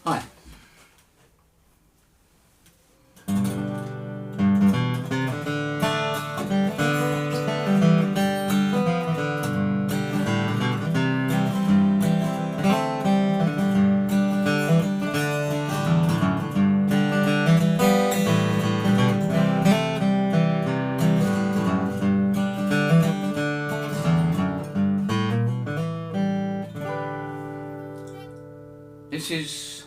Hi. This is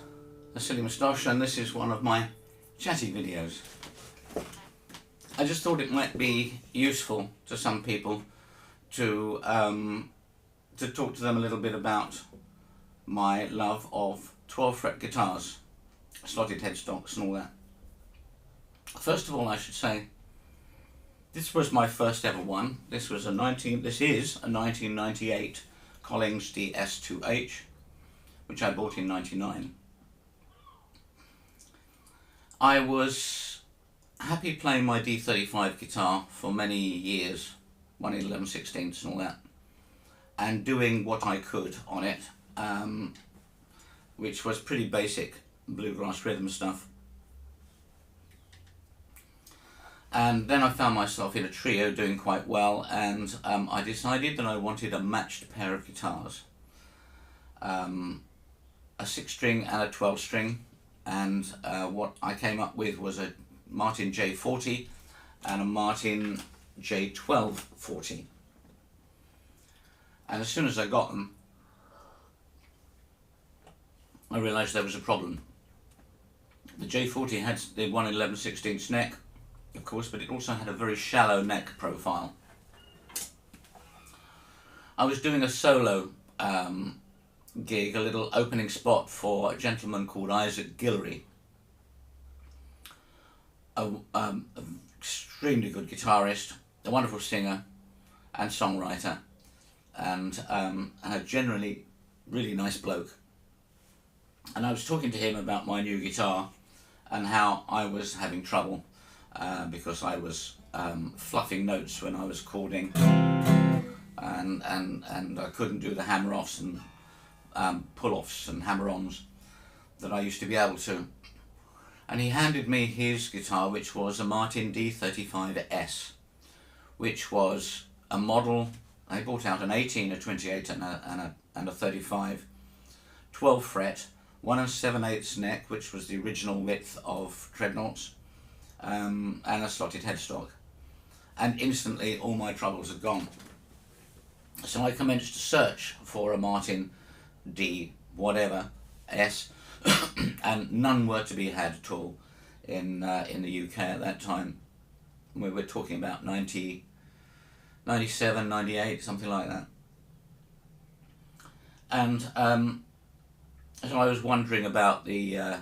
a silly moustache, and this is one of my chatty videos. I just thought it might be useful to some people to talk to them a little bit about my love of 12 fret guitars, slotted headstocks and all that. First of all, I should say this was my first ever one. This is a 1998 Collings DS2H, which I bought in '99. I was happy playing my D35 guitar for many years, 1 in 11/16 and all that, and doing what I could on it, which was pretty basic bluegrass rhythm stuff. And then I found myself in a trio doing quite well, and I decided that I wanted a matched pair of guitars. A 6-string and a 12-string, and what I came up with was a Martin J40 and a Martin J1240. And as soon as I got them, I realised there was a problem. The J40 had the 1 in 11/16 neck, of course, but it also had a very shallow neck profile. I was doing a solo gig, a little opening spot for a gentleman called Isaac Guillory, an extremely good guitarist, a wonderful singer and songwriter, and a generally really nice bloke. And I was talking to him about my new guitar and how I was having trouble because I was fluffing notes when I was chording, and I couldn't do the hammer-offs and pull-offs and hammer-ons that I used to be able to. And he handed me his guitar, which was a Martin D35S, which was a model. I bought out an 18, a 28 and a 35, 12 fret, 1 7/8 neck, which was the original width of Dreadnoughts, and a slotted headstock. And instantly all my troubles had gone. So I commenced to search for a Martin D whatever S and none were to be had at all in the UK at that time. We were talking about 97, 98, something like that. And so I was wondering about the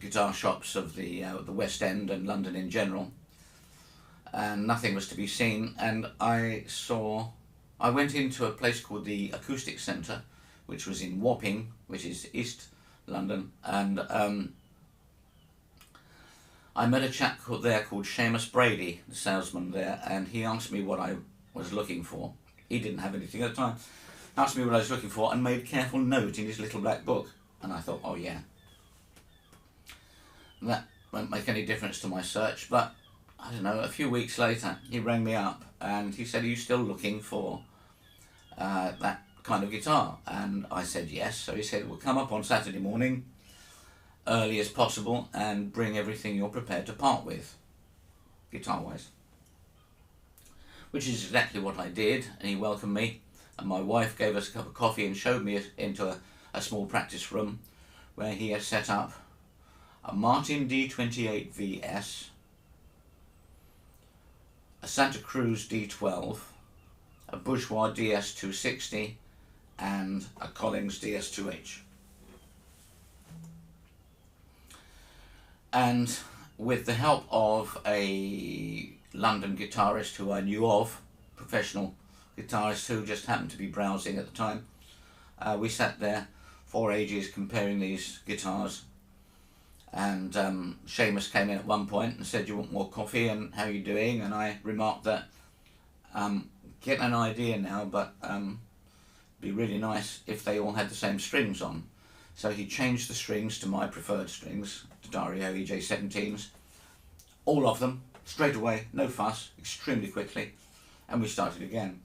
guitar shops of the West End and London in general, and nothing was to be seen. And I went into a place called the Acoustic Centre, which was in Wapping, which is East London, and I met a chap called Seamus Brady, the salesman there, and he asked me what I was looking for. He didn't have anything at the time. Asked me what I was looking for and made a careful note in his little black book, and I thought, oh yeah, that won't make any difference to my search. But I don't know, a few weeks later he rang me up and he said, are you still looking for that kind of guitar? And I said yes. So he said, well, come up on Saturday morning early as possible and bring everything you're prepared to part with, guitar wise. Which is exactly what I did, and he welcomed me, and my wife gave us a cup of coffee and showed me into a small practice room where he had set up a Martin D28 VS, a Santa Cruz D12, a Bourgeois DS260, and a Collings DS2H. And with the help of a London guitarist who I knew of, professional guitarist who just happened to be browsing at the time, we sat there for ages comparing these guitars. And Seamus came in at one point and said, you want more coffee and how are you doing? And I remarked that getting an idea now, but it'd be really nice if they all had the same strings on. So he changed the strings to my preferred strings, the Dario EJ17s, all of them, straight away, no fuss, extremely quickly, and we started again.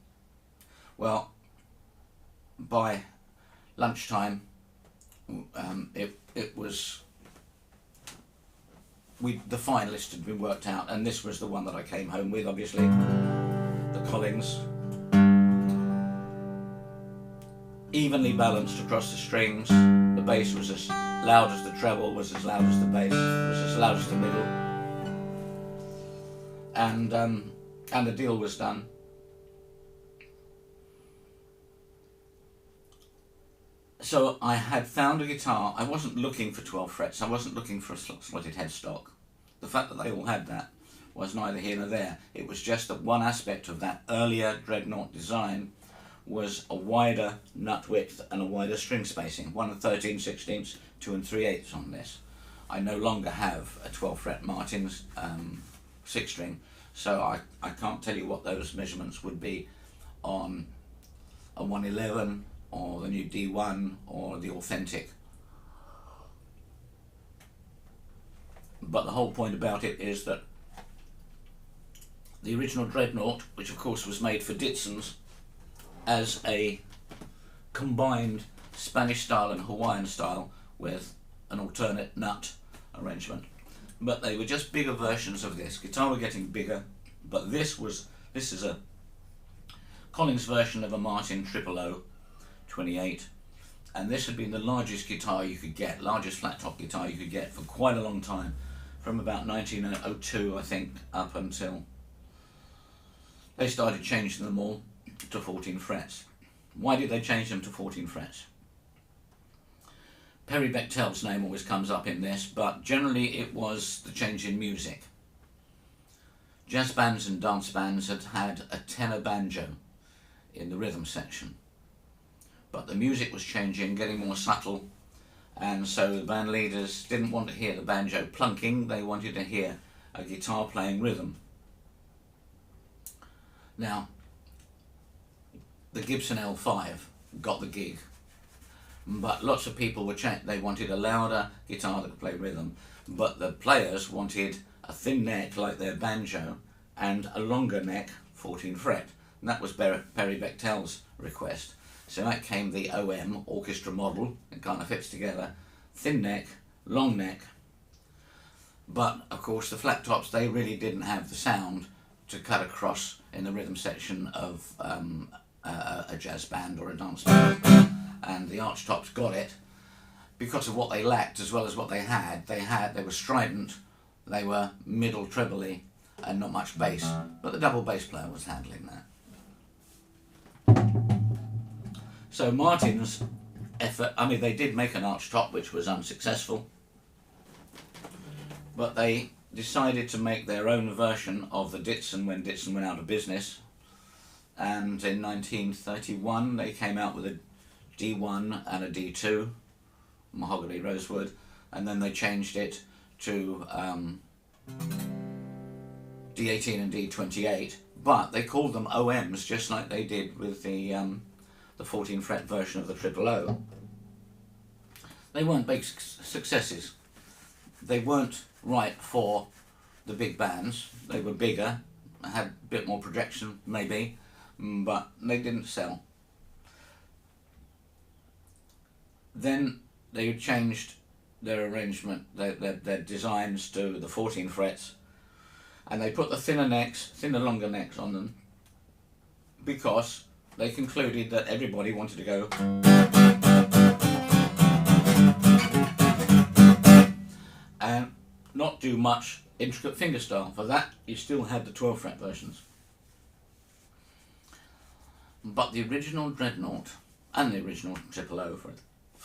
Well, by lunchtime, it was, the finalist had been worked out, and this was the one that I came home with, obviously, the Collings. Evenly balanced across the strings. The bass was as loud as the treble, was as loud as the bass, was as loud as the middle, and the deal was done. So I had found a guitar. I wasn't looking for 12 frets. I wasn't looking for a slotted headstock. The fact that they all had that was neither here nor there. It was just that one aspect of that earlier Dreadnought design was a wider nut width and a wider string spacing. 1 13/16, 2 3/8 on this. I no longer have a 12 fret Martin's 6 string, so I can't tell you what those measurements would be on a 111 or the new D1 or the authentic. But the whole point about it is that the original Dreadnought, which of course was made for Ditsons as a combined Spanish style and Hawaiian style with an alternate nut arrangement, but they were just bigger versions of this. Guitar were getting bigger, but this is a Collins version of a Martin 000 28, and this had been the largest guitar you could get, largest flat top guitar you could get for quite a long time, from about 1902 I think up until they started changing them all to 14 frets. Why did they change them to 14 frets? Perry Bechtel's name always comes up in this, but generally it was the change in music. Jazz bands and dance bands had had a tenor banjo in the rhythm section, but the music was changing, getting more subtle, and so the band leaders didn't want to hear the banjo plunking, they wanted to hear a guitar playing rhythm. Now, the Gibson L5 got the gig, but lots of people were they wanted a louder guitar that could play rhythm, but the players wanted a thin neck like their banjo and a longer neck, 14 fret, and that was Perry Bechtel's request. So out came the OM orchestra model. It kind of fits together, thin neck, long neck, but of course the flat tops, they really didn't have the sound to cut across in the rhythm section of a jazz band or a dance band, and the arch tops got it because of what they lacked as well as what they had. They were strident, they were middle trebly, and not much bass, but the double bass player was handling that. So Martin's effort, I mean, they did make an arch top which was unsuccessful, but they decided to make their own version of the Ditson when Ditson went out of business, and in 1931 they came out with a D1 and a D2, mahogany rosewood, and then they changed it to D18 and D28, but they called them OMs just like they did with the 14 fret version of the 000. They weren't big successes. They weren't right for the big bands. They were bigger, had a bit more projection maybe, but they didn't sell. Then they changed their arrangement, their designs to the 14 frets, and they put the thinner longer necks on them because they concluded that everybody wanted to go and not do much intricate fingerstyle. For that you still had the 12 fret versions. But the original Dreadnought and the original 000 for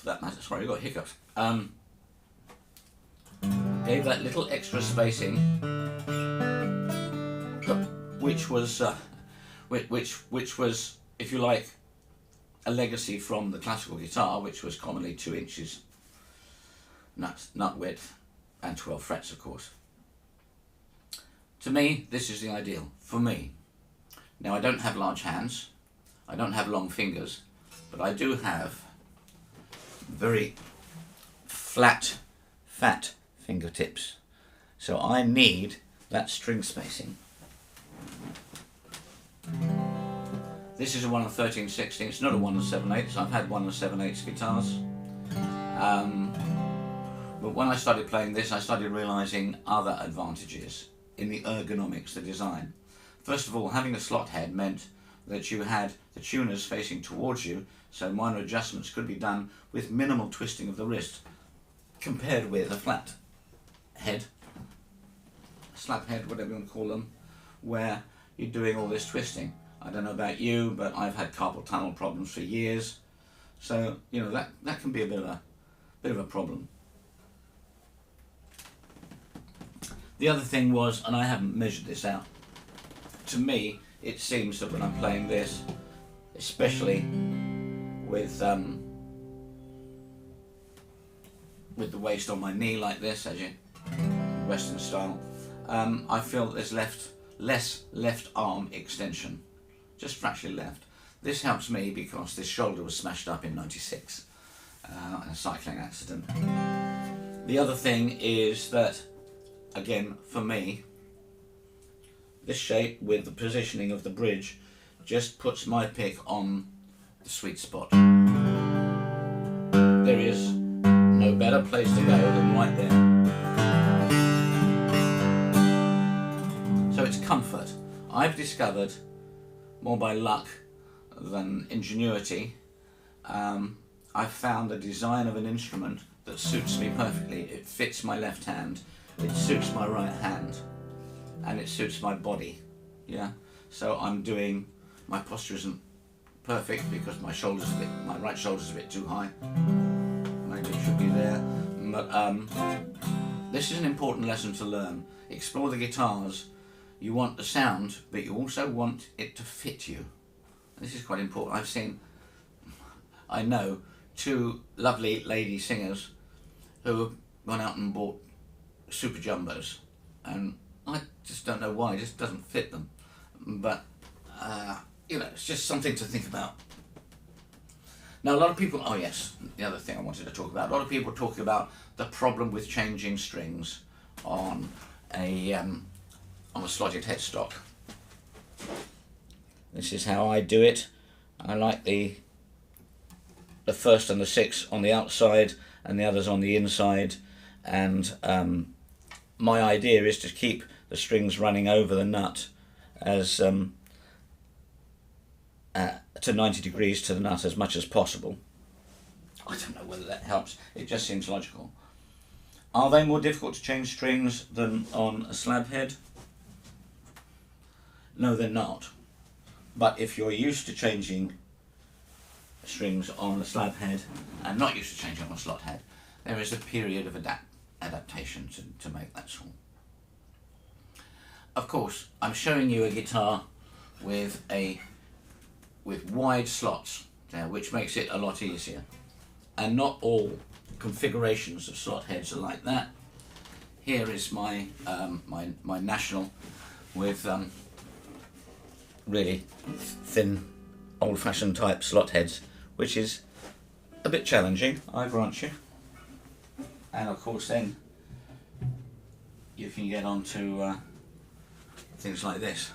that matter, sorry, I got hiccups, gave that little extra spacing, which was if you like, a legacy from the classical guitar, which was commonly 2 inches nut width and 12 frets, of course. To me, this is the ideal, for me. Now, I don't have large hands, I don't have long fingers, but I do have very flat, fat fingertips. So I need that string spacing. This is a 1 13/16, not a 1 7/8. I've had 1 7/8 guitars. But when I started playing this, I started realising other advantages in the ergonomics, the design. First of all, having a slot head meant that you had the tuners facing towards you, so minor adjustments could be done with minimal twisting of the wrist, compared with a flat head, slap head, whatever you want to call them, where you're doing all this twisting. I don't know about you, but I've had carpal tunnel problems for years, so you know that can be a bit of a problem. The other thing was, and I haven't measured this out, to me it seems that when I'm playing this, especially with the waist on my knee like this, as you Western style, I feel that there's less left arm extension, just fractionally left. This helps me because this shoulder was smashed up in '96 in a cycling accident. The other thing is that, again, for me, this shape with the positioning of the bridge just puts my pick on the sweet spot. There is no better place to go than right there. So it's comfort. I've discovered, more by luck than ingenuity, I've found the design of an instrument that suits me perfectly. It fits my left hand, it suits my right hand, and it suits my body. Yeah. So I'm doing, my posture isn't perfect because my right shoulder's a bit too high. Maybe it should be there. But this is an important lesson to learn. Explore the guitars. You want the sound, but you also want it to fit you. This is quite important. I know 2 lovely lady singers who have gone out and bought super jumbos, and I just don't know why, it just doesn't fit them. But, you know, it's just something to think about. Now, a lot of people, oh yes, the other thing I wanted to talk about, a lot of people talk about the problem with changing strings on a slotted headstock. This is how I do it. I like the first and the 6 on the outside and the others on the inside, and my idea is to keep the strings running over the nut as to 90 degrees to the nut as much as possible. I don't know whether that helps, it just seems logical. Are they more difficult to change strings than on a slab head? No, they're not. But if you're used to changing strings on a slab head and not used to changing on a slot head, there is a period of adaptation to make that song. Of course, I'm showing you a guitar with wide slots there, which makes it a lot easier. And not all configurations of slot heads are like that. Here is my my National with really thin, old-fashioned type slot heads, which is a bit challenging, I grant you. And of course then you can get onto things like this.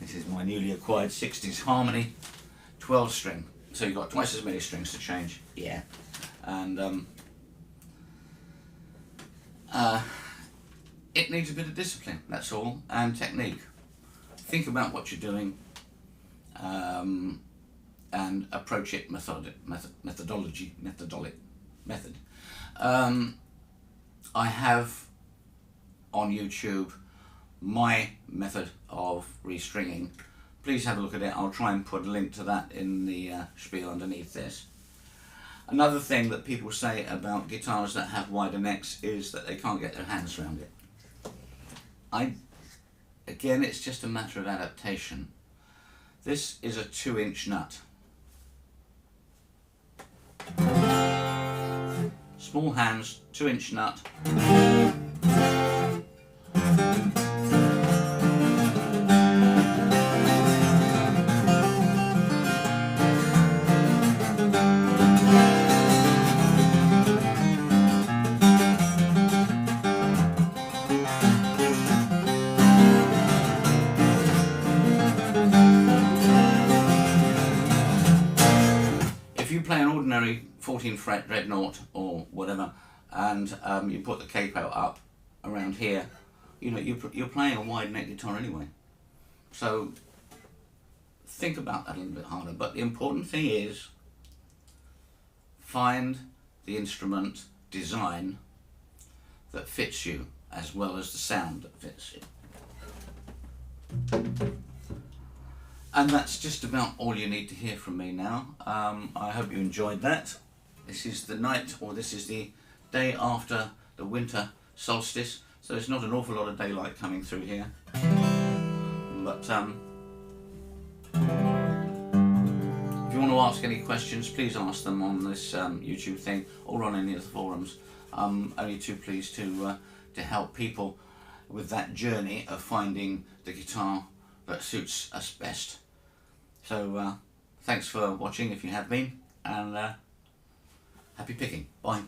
This is my newly acquired 60s Harmony 12 string. So you've got twice as many strings to change, yeah. And it needs a bit of discipline, that's all, and technique. Think about what you're doing and approach it method. I have on YouTube my method of restringing. Please have a look at it. I'll try and put a link to that in the spiel underneath this. Another thing that people say about guitars that have wider necks is that they can't get their hands around it. Again, it's just a matter of adaptation. This is a 2-inch nut. Small hands, 2-inch nut. you play an ordinary 14 fret Dreadnought or whatever, and you put the capo up around here, you know, you're playing a wide neck guitar anyway. So think about that a little bit harder. But the important thing is find the instrument design that fits you as well as the sound that fits you. And that's just about all you need to hear from me now. I hope you enjoyed that. This is the night, or this is the day after the winter solstice, so there's not an awful lot of daylight coming through here. But if you want to ask any questions, please ask them on this YouTube thing or on any of the forums. I'm only too pleased to help people with that journey of finding the guitar that suits us best. So thanks for watching if you have been, and happy picking. Bye.